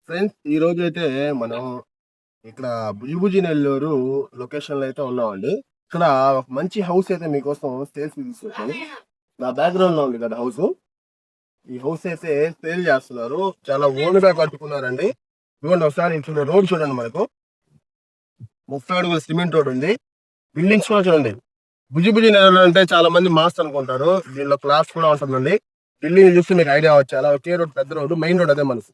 Friends ఈ రోజు అయితే మనం ఇక్కడ బుజిబుజి నెల్లూరు లొకేషన్ లో అయితే ఉన్నామండి. ఇక్కడ ఒక మంచి హౌస్ అయితే మీకోసం సేల్స్ తీసుకొచ్చాను. నా బ్యాక్గ్రౌండ్ లో ఉంది కదా హౌస్. ఈ హౌస్ అయితే సేల్ చేస్తున్నారు. చాలా ఓన్ గా కట్టుకున్నారండి. ఇవ్వండి ఒకసారి చూడండి, రోడ్ చూడండి, మనకు 30 అడుగుల సిమెంట్ రోడ్ ఉంది. బిల్డింగ్స్ కూడా చూడండి. బుజిబుజి నెల్లూరు అంటే చాలా మంది మాస్ అనుకుంటారు. దీనిలో క్లాస్ కూడా ఉంటుందండి. బిల్డింగ్ చూస్తే మీకు ఐడియా వచ్చేలా ఒకే రోడ్, పెద్ద రోడ్, మెయిన్ రోడ్ అదే మనసు.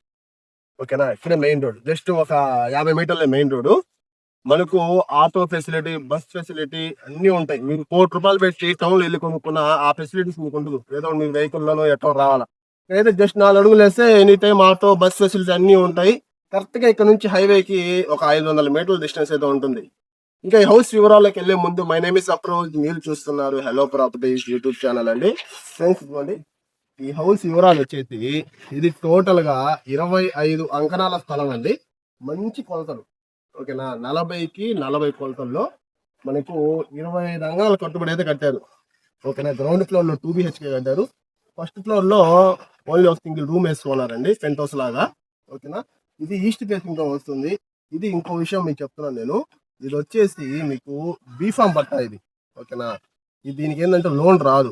ఓకేనా, ఇక్కడే మెయిన్ రోడ్, జస్ట్ ఒక 50 మీటర్ల మెయిన్ రోడ్. మనకు ఆటో ఫెసిలిటీ, బస్ ఫెసిలిటీ అన్ని ఉంటాయి. మీరు ₹1 పెట్టి టౌన్ లో వెళ్ళి కొనుక్కున్న ఆ ఫెసిలిటీస్ మీకు ఉండదు. ఏదో మీ వెహికల్లోనో ఎట్టో రావాలా. అయితే జస్ట్ 4 అడుగులు వేస్తే any time auto, bus facility అన్ని ఉంటాయి. కరెక్ట్ గా ఇక్కడ నుంచి హైవేకి ఒక 500 మీటర్ల డిస్టెన్స్ అయితే ఉంటుంది. ఇంకా ఈ హౌస్ వివరాల్లోకి వెళ్లే ముందు, మై నేమ్ ఇస్ అప్రోజ్, మీరు చూస్తున్నారు హలో ప్రాపర్టీస్ యూట్యూబ్ ఛానల్ అండి. ఫ్రెండ్స్ ఇవ్వండి, ఈ హౌస్ వివరాలు వచ్చేసి ఇది టోటల్ గా 25 అంకణాల స్థలం అండి. మంచి కొలతలు. ఓకేనా, 40కి 40 కొలతల్లో మనకు 25 అంగళాల కట్టుబడి అయితే కట్టారు. ఓకేనా, గ్రౌండ్ ఫ్లోర్ లో 2 BHK కట్టారు. ఫస్ట్ ఫ్లోర్ లో ఓన్లీ ఒక సింగిల్ రూమ్ వేసుకున్నారండి, పెంట్ హౌస్ లాగా. ఓకేనా, ఇది ఈస్ట్ ఫేసింగ్ గా వస్తుంది. ఇది ఇంకో విషయం మీకు చెప్తున్నాను నేను. ఇది వచ్చేసి మీకు బీఫామ్ పట్టా ఇది. ఓకేనా, ఇది దీనికి ఏంటంటే లోన్ రాదు.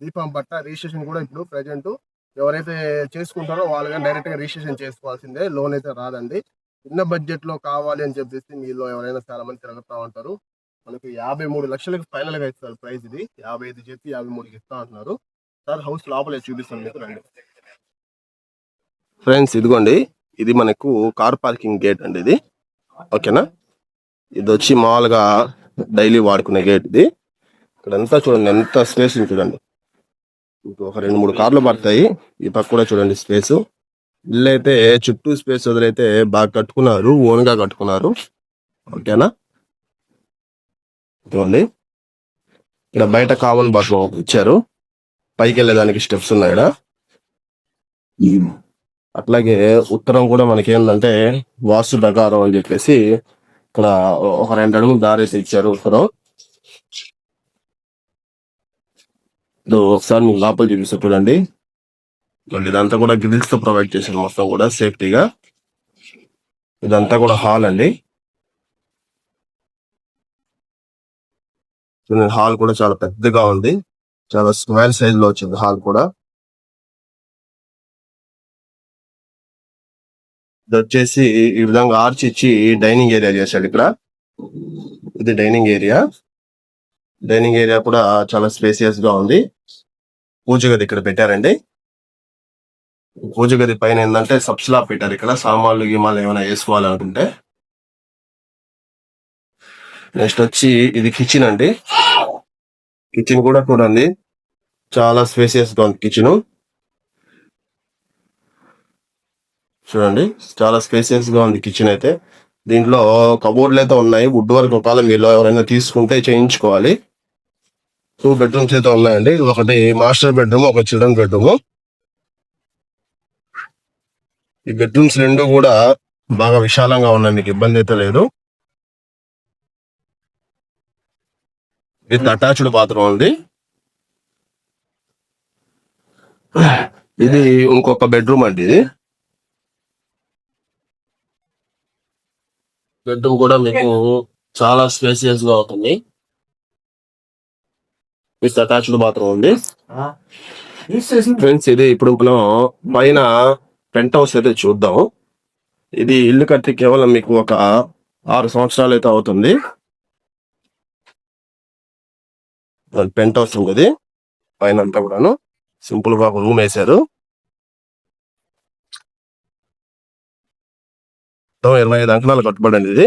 బీఫామ్ పట్టా రిజిస్ట్రేషన్ కూడా ఇప్పుడు ప్రెజెంట్ ఎవరైతే చేసుకుంటారో వాళ్ళు కానీ డైరెక్ట్ గా రిజిస్ట్రేషన్ చేసుకోవాల్సిందే, లోన్ అయితే రాదండి. చిన్న బడ్జెట్ లో కావాలి అని చెప్పేసి మీలో ఎవరైనా చాలా మంది తిరుగుతూ ఉంటారు. మనకు 53 లక్షలకు ఫైనల్ గా ఇస్తారు ప్రైస్. ఇది 55 చెప్పి 53కి ఇస్తా అంటున్నారు. సార్ హౌస్ లోపలే చూపిస్తాను మీకు, రండి. ఫ్రెండ్స్ ఇదిగోండి, ఇది మనకు కార్ పార్కింగ్ గేట్ అండి ఇది. ఓకేనా, ఇది వచ్చి మామూలుగా డైలీ వాడుకునే గేట్ ఇది. ఇక్కడంతా చూడండి ఎంత స్పేస్ చూడండి. ఇంకో ఒక 2-3 కార్లు పడతాయి. ఈ పక్క కూడా చూడండి స్పేస్. ఇల్లు అయితే చుట్టూ స్పేస్ వదిలైతే బాగా కట్టుకున్నారు, ఓన్ గా కట్టుకున్నారు. ఓకేనా, ఇదిగోండి ఇక్కడ బయట కామన్ బాత్రూమ్ ఇచ్చారు. పైకి వెళ్ళేదానికి స్టెప్స్ ఉన్నాయి ఇక్కడ. అట్లాగే ఉత్తరం కూడా మనకి ఏంటంటే వాస్తు ప్రకారం అని చెప్పేసి ఇక్కడ ఒక 2 అడుగులు దారేసి ఇచ్చారు ఉత్తరం. ఒకసారి మీకు లోపల చూపిస్తా చూడండి. ఇదంతా కూడా గ్రిల్స్ తో ప్రొవైడ్ చేశారు మొత్తం కూడా సేఫ్టీగా. ఇదంతా కూడా హాల్ అండి. హాల్ కూడా చాలా పెద్దగా ఉంది, చాలా స్క్వేర్ సైజ్ లో వచ్చింది హాల్ కూడా. ఇది వచ్చేసి ఈ విధంగా ఆర్చ్ ఇచ్చి డైనింగ్ ఏరియా చేశాడు ఇక్కడ. ఇది డైనింగ్ ఏరియా. డైనింగ్ ఏరియా కూడా చాలా స్పేసియస్ గా ఉంది. పూజ గది ఇక్కడ పెట్టారండి. పూజ గది పైన ఏంటంటే సబ్స్లా పెట్టారు. ఇక్కడ సామాన్లు గిమాలు ఏమైనా వేసుకోవాలనుకుంటే. నెక్స్ట్ వచ్చి ఇది కిచెన్ అండి. కిచెన్ కూడా చూడండి చాలా స్పేసియస్ గా ఉంది కిచెన్. చూడండి చాలా స్పేసియస్ గా ఉంది కిచెన్ అయితే. దీంట్లో కబోర్డ్లు అయితే ఉన్నాయి. వుడ్ వర్క్ ఒకవేళ మీరు ఎవరైనా తీసుకుంటే చేయించుకోవాలి. 2 బెడ్రూమ్స్ అయితే ఉన్నాయండి. ఒకటి మాస్టర్ బెడ్రూమ్, ఒక చిల్డ్రన్ బెడ్రూమ్. ఈ బెడ్రూమ్స్ 2 కూడా బాగా విశాలంగా ఉన్నాయి, మీకు ఇబ్బంది అయితే లేదు. విత్ అటాచ్డ్ బాత్రూమ్ ఉంది. ఇది ఇంకొక బెడ్రూమ్ అండి. ఇది బెడ్రూమ్ కూడా మీకు చాలా స్పేసియస్ గా ఉంటుంది. విత్ అటాచ్డ్ బాత్రూమ్ ఉంది. ఫ్రెండ్స్ ఇది ఇప్పుడు మనం పైన పెంట్ హౌస్ అయితే చూద్దాం. ఇది ఇల్లు కట్టి కేవలం మీకు ఒక 6 సంవత్సరాలు అయితే అవుతుంది. పెంట్ హౌస్ ఉంది. పైన అంతా కూడాను సింపుల్ గా రూమ్ వేశారు. 25 అంకణాలు కట్టుబడింది ఇది.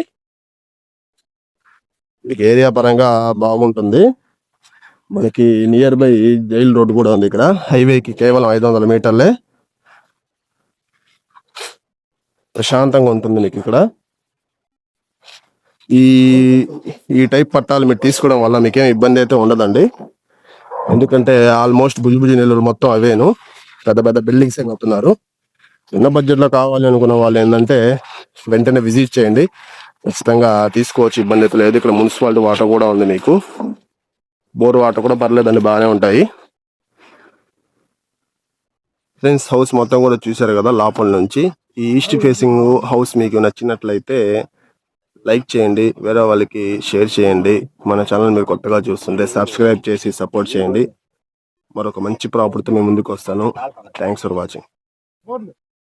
మీకు ఏరియా పరంగా బాగుంటుంది. మనకి నియర్ బై జైల్ రోడ్ కూడా ఉంది. ఇక్కడ హైవేకి కేవలం 500 మీటర్లే. ప్రశాంతంగా ఉంటుంది మీకు ఇక్కడ. ఈ టైప్ పట్టాలు మీరు తీసుకోవడం వల్ల మీకేం ఇబ్బంది అయితే ఉండదండి. ఎందుకంటే ఆల్మోస్ట్ బుజిబుజి నెల్లూరు మొత్తం అవేను పెద్ద పెద్ద బిల్డింగ్స్ కడుతున్నారు. చిన్న బడ్జెట్ లో కావాలి అనుకున్న వాళ్ళు ఏంటంటే వెంటనే విజిట్ చేయండి, ఖచ్చితంగా తీసుకోవచ్చు, ఇబ్బంది అయితే లేదు. ఇక్కడ మున్సిపాలిటీ వాటర్ కూడా ఉంది, మీకు బోర్ వాటర్ కూడా పర్లేదండి, బాగానే ఉంటాయి. ఫ్రెండ్స్ హౌస్ మొత్తం కూడా చూసారు కదా లోపల నుంచి. ఈ ఈస్ట్ ఫేసింగ్ హౌస్ మీకు నచ్చినట్లయితే లైక్ చేయండి, వేరే వాళ్ళకి షేర్ చేయండి. మన ఛానల్ మీరు కొత్తగా చూస్తుంటే సబ్స్క్రైబ్ చేసి సపోర్ట్ చేయండి. మరొక మంచి ప్రాపర్టీతో మేము ముందుకు వస్తాను. Thanks for watching.